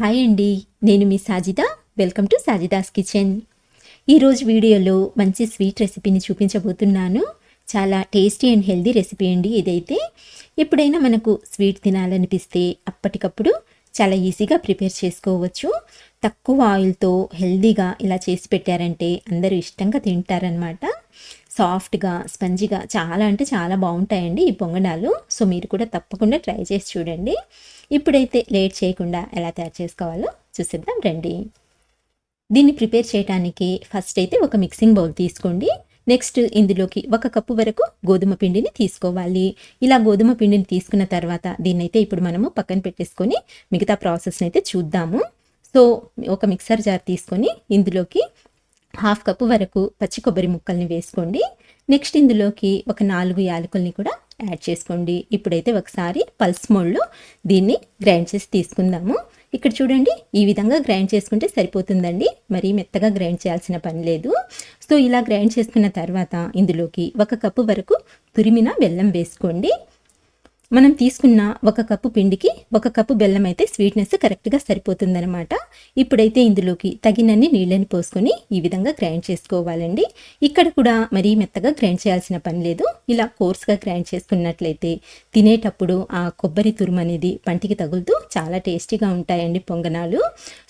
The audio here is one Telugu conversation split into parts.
హాయ్ అండి, నేను మీ Sajida. Welcome to Sajida's kitchen. ఈరోజు వీడియోలో మంచి స్వీట్ రెసిపీని చూపించబోతున్నాను. చాలా టేస్టీ అండ్ హెల్దీ రెసిపీ అండి ఇదైతే. ఎప్పుడైనా మనకు స్వీట్ తినాలనిపిస్తే అప్పటికప్పుడు చాలా ఈజీగా ప్రిపేర్ చేసుకోవచ్చు. తక్కువ ఆయిల్తో హెల్దీగా ఇలా చేసి పెట్టారంటే అందరూ ఇష్టంగా తింటారనమాట. సాఫ్ట్గా స్పంజిగా చాలా అంటే చాలా బాగుంటాయండి ఈ పొంగనాలు. సో మీరు కూడా తప్పకుండా ట్రై చేసి చూడండి. ఇప్పుడైతే లేట్ చేయకుండా ఎలా తయారు చేసుకోవాలో చూసిద్దాం రండి. దీన్ని ప్రిపేర్ చేయడానికి ఫస్ట్ అయితే ఒక మిక్సింగ్ బౌల్ తీసుకోండి. నెక్స్ట్ ఇందులోకి 1 కప్పు వరకు గోధుమ పిండిని తీసుకోవాలి. ఇలా గోధుమ పిండిని తీసుకున్న తర్వాత దీన్నైతే ఇప్పుడు మనము పక్కన పెట్టేసుకొని మిగతా ప్రాసెస్ని అయితే చూద్దాము. సో ఒక మిక్సర్ జార్ తీసుకొని ఇందులోకి 1/2 కప్పు వరకు పచ్చి కొబ్బరి ముక్కల్ని వేసుకోండి. నెక్స్ట్ ఇందులోకి ఒక 4 యాలకుల్ని కూడా యాడ్ చేసుకోండి. ఇప్పుడైతే ఒకసారి పల్స్ మోడ్లో దీన్ని గ్రైండ్ చేసి తీసుకుందాము. ఇక్కడ చూడండి, ఈ విధంగా గ్రైండ్ చేసుకుంటే సరిపోతుందండి. మరీ మెత్తగా గ్రైండ్ చేయాల్సిన పని లేదు. సో ఇలా గ్రైండ్ చేసుకున్న తర్వాత ఇందులోకి 1 కప్పు వరకు తురిమిన బెల్లం వేసుకోండి. మనం తీసుకున్న 1 కప్పు పిండికి 1 కప్పు బెల్లం అయితే స్వీట్నెస్ కరెక్ట్గా సరిపోతుందనమాట. ఇప్పుడైతే ఇందులోకి తగినన్ని నీళ్ళని పోసుకొని ఈ విధంగా గ్రైండ్ చేసుకోవాలండి. ఇక్కడ కూడా మరీ మెత్తగా గ్రైండ్ చేయాల్సిన పని లేదు. ఇలా కోర్స్గా గ్రైండ్ చేసుకున్నట్లయితే తినేటప్పుడు ఆ కొబ్బరి తురుము అనేది పంటికి తగులుతూ చాలా టేస్టీగా ఉంటాయండి పొంగనాలు.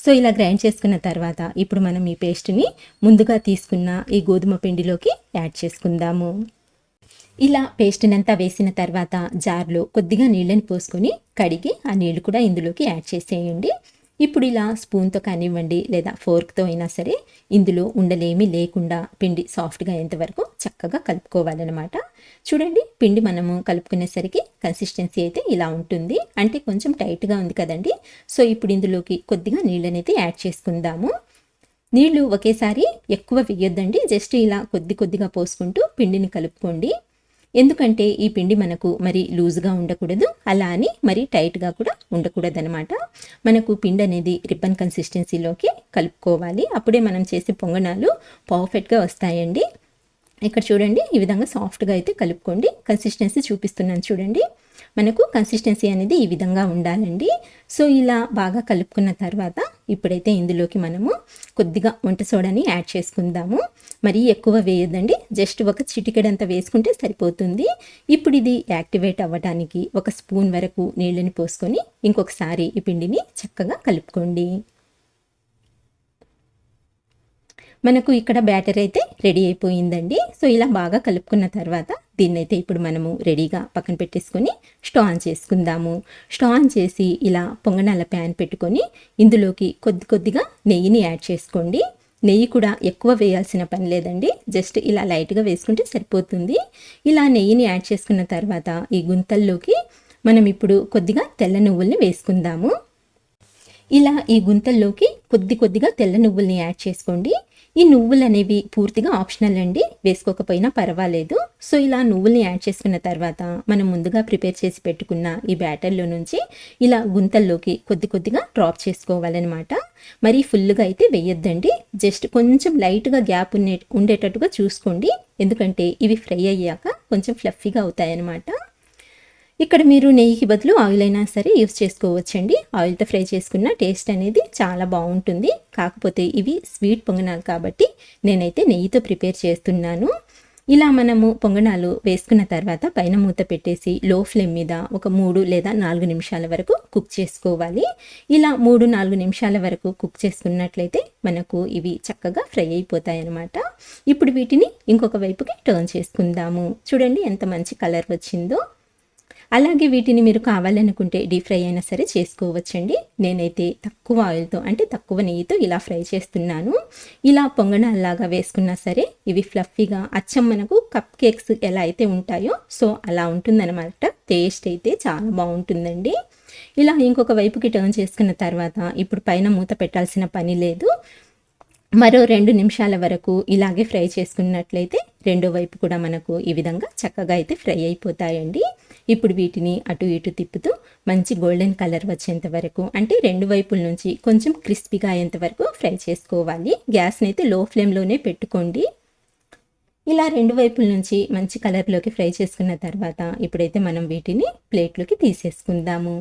సో ఇలా గ్రైండ్ చేసుకున్న తర్వాత ఇప్పుడు మనం ఈ పేస్ట్ని ముందుగా తీసుకున్న ఈ గోధుమ పిండిలోకి యాడ్ చేసుకుందాము. ఇలా పేస్ట్నంతా వేసిన తర్వాత జార్లో కొద్దిగా నీళ్ళని పోసుకొని కడిగి ఆ నీళ్లు కూడా ఇందులోకి యాడ్ చేసేయండి. ఇప్పుడు ఇలా స్పూన్తో కానివ్వండి లేదా ఫోర్క్తో అయినా సరే ఇందులో ఉండలేమీ లేకుండా పిండి సాఫ్ట్గా అయ్యేంతవరకు చక్కగా కలుపుకోవాలన్నమాట. చూడండి, పిండి మనము కలుపుకునేసరికి కన్సిస్టెన్సీ అయితే ఇలా ఉంటుంది. అంటే కొంచెం టైట్గా ఉంది కదండి. సో ఇప్పుడు ఇందులోకి కొద్దిగా నీళ్ళనైతే యాడ్ చేసుకుందాము. నీళ్లు ఒకేసారి ఎక్కువ వేయొద్దండి. జస్ట్ ఇలా కొద్దిగా పోసుకుంటూ పిండిని కలుపుకోండి. ఎందుకంటే ఈ పిండి మనకు మరి లూజ్గా ఉండకూడదు, అలా అని మరి టైట్గా కూడా ఉండకూడదు అనమాట. మనకు పిండి అనేది రిబ్బన్ కన్సిస్టెన్సీలోకి కలుపుకోవాలి. అప్పుడే మనం చేసే పొంగనాలు పర్ఫెక్ట్గా వస్తాయండి. ఇక్కడ చూడండి, ఈ విధంగా సాఫ్ట్గా అయితే కలుపుకోండి. కన్సిస్టెన్సీ చూపిస్తున్నాను చూడండి. మనకు కన్సిస్టెన్సీ అనేది ఈ విధంగా ఉండాలండి. సో ఇలా బాగా కలుపుకున్న తర్వాత ఇప్పుడైతే ఇందులోకి మనము కొద్దిగా వంట సోడాని యాడ్ చేసుకుందాము. మరీ ఎక్కువ వేయదండి, జస్ట్ ఒక చిటికెడంత వేసుకుంటే సరిపోతుంది. ఇప్పుడు ఇది యాక్టివేట్ అవ్వడానికి 1 స్పూన్ వరకు నీళ్ళని పోసుకొని ఇంకొకసారి ఈ పిండిని చక్కగా కలుపుకోండి. మనకు ఇక్కడ బ్యాటర్ అయితే రెడీ అయిపోయిందండి. సో ఇలా బాగా కలుపుకున్న తర్వాత దీన్నైతే ఇప్పుడు మనము రెడీగా పక్కన పెట్టేసుకొని స్టవ్ ఆన్ చేసుకుందాము. స్టవ్ ఆన్ చేసి ఇలా పొంగనాల ప్యాన్ పెట్టుకొని ఇందులోకి కొద్దిగా నెయ్యిని యాడ్ చేసుకోండి. నెయ్యి కూడా ఎక్కువ వేయాల్సిన పని లేదండి, జస్ట్ ఇలా లైట్గా వేసుకుంటే సరిపోతుంది. ఇలా నెయ్యిని యాడ్ చేసుకున్న తర్వాత ఈ గుంతల్లోకి మనం ఇప్పుడు కొద్దిగా తెల్ల నువ్వుల్ని వేసుకుందాము. ఇలా ఈ గుంతల్లోకి కొద్దిగా తెల్ల నువ్వుల్ని యాడ్ చేసుకోండి. ఈ నువ్వులు అనేవి పూర్తిగా ఆప్షనల్ అండి, వేసుకోకపోయినా పర్వాలేదు. సో ఇలా నువ్వుల్ని యాడ్ చేసుకున్న తర్వాత మనం ముందుగా ప్రిపేర్ చేసి పెట్టుకున్న ఈ బ్యాటర్లో నుంచి ఇలా గుంతల్లోకి కొద్దిగా డ్రాప్ చేసుకోవాలన్నమాట. మరీ ఫుల్గా అయితే వేయొద్దండి, జస్ట్ కొంచెం లైట్గా గ్యాప్ ఉండేటట్టుగా చూసుకోండి. ఎందుకంటే ఇవి ఫ్రై అయ్యాక కొంచెం ఫ్లఫీగా అవుతాయన్నమాట. ఇక్కడ మీరు నెయ్యికి బదులు ఆయిల్ అయినా సరే యూస్ చేసుకోవచ్చండి. ఆయిల్తో ఫ్రై చేసుకున్న టేస్ట్ అనేది చాలా బాగుంటుంది. కాకపోతే ఇవి స్వీట్ పొంగనాలు కాబట్టి నేనైతే నెయ్యితో ప్రిపేర్ చేస్తున్నాను. ఇలా మనము పొంగనాలు వేసుకున్న తర్వాత పైన మూత పెట్టేసి లో ఫ్లేమ్ మీద ఒక 3 లేదా 4 నిమిషాల వరకు కుక్ చేసుకోవాలి. ఇలా 3-4 నిమిషాల వరకు కుక్ చేసుకున్నట్లయితే మనకు ఇవి చక్కగా ఫ్రై అయిపోతాయి అన్నమాట. ఇప్పుడు వీటిని ఇంకొక వైపుకి టర్న్ చేసుకుందాము. చూడండి ఎంత మంచి కలర్ వచ్చిందో. అలాగే వీటిని మీరు కావాలనుకుంటే డీప్ ఫ్రై అయినా సరే చేసుకోవచ్చండి. నేనైతే తక్కువ ఆయిల్తో అంటే తక్కువ నెయ్యితో ఇలా ఫ్రై చేస్తున్నాను. ఇలా పొంగనాల్లాగా వేసుకున్నా సరే ఇవి ఫ్లఫీగా అచ్చం మనకు కప్ కేక్స్ ఎలా అయితే ఉంటాయో సో అలా ఉంటుందన్నమాట. టేస్ట్ అయితే చాలా బాగుంటుందండి. ఇలా ఇంకొక వైపుకి టర్న్ చేసుకున్న తర్వాత ఇప్పుడు పైన మూత పెట్టాల్సిన పని లేదు. మరో 2 నిమిషాల వరకు ఇలాగే ఫ్రై చేసుకున్నట్లయితే రెండో వైపు కూడా మనకు ఈ విధంగా చక్కగా అయితే ఫ్రై అయిపోతాయండి. ఇప్పుడు వీటిని అటు ఇటు తిప్పుతూ మంచి గోల్డెన్ కలర్ వచ్చేంత వరకు, అంటే 2 వైపుల నుంచి కొంచెం క్రిస్పీగా అయ్యేంత వరకు ఫ్రై చేసుకోవాలి. గ్యాస్ని అయితే లో ఫ్లేమ్లోనే పెట్టుకోండి. ఇలా 2 వైపుల నుంచి మంచి కలర్లోకి ఫ్రై చేసుకున్న తర్వాత ఇప్పుడైతే మనం వీటిని ప్లేట్లోకి తీసేసుకుందాము.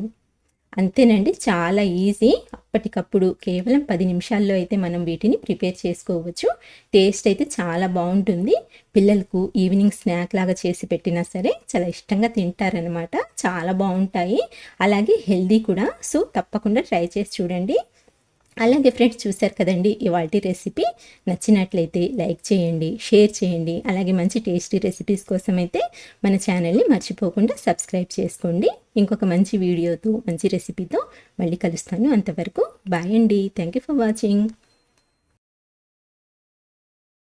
అంతేనండి, చాలా ఈజీ. అప్పటికప్పుడు కేవలం 10 నిమిషాల్లో అయితే మనం వీటిని ప్రిపేర్ చేసుకోవచ్చు. టేస్ట్ అయితే చాలా బాగుంటుంది. పిల్లలకు ఈవినింగ్ స్నాక్ లాగా చేసి పెట్టినా సరే చాలా ఇష్టంగా తింటారనమాట. చాలా బాగుంటాయి, అలాగే హెల్దీ కూడా. సో తప్పకుండా ట్రై చేసి చూడండి. అలాగే ఫ్రెండ్స్, చూశారు కదండి ఇవాల్టి రెసిపీ. నచ్చినట్లయితే లైక్ చేయండి, షేర్ చేయండి. అలాగే మంచి టేస్టీ రెసిపీస్ కోసం అయితే మన ఛానల్ని మర్చిపోకుండా సబ్స్క్రైబ్ చేసుకోండి. ఇంకొక మంచి వీడియోతో, మంచి రెసిపీతో మళ్ళీ కలుస్తాను. అంతవరకు బాయ్ అండి. Thank you for watching.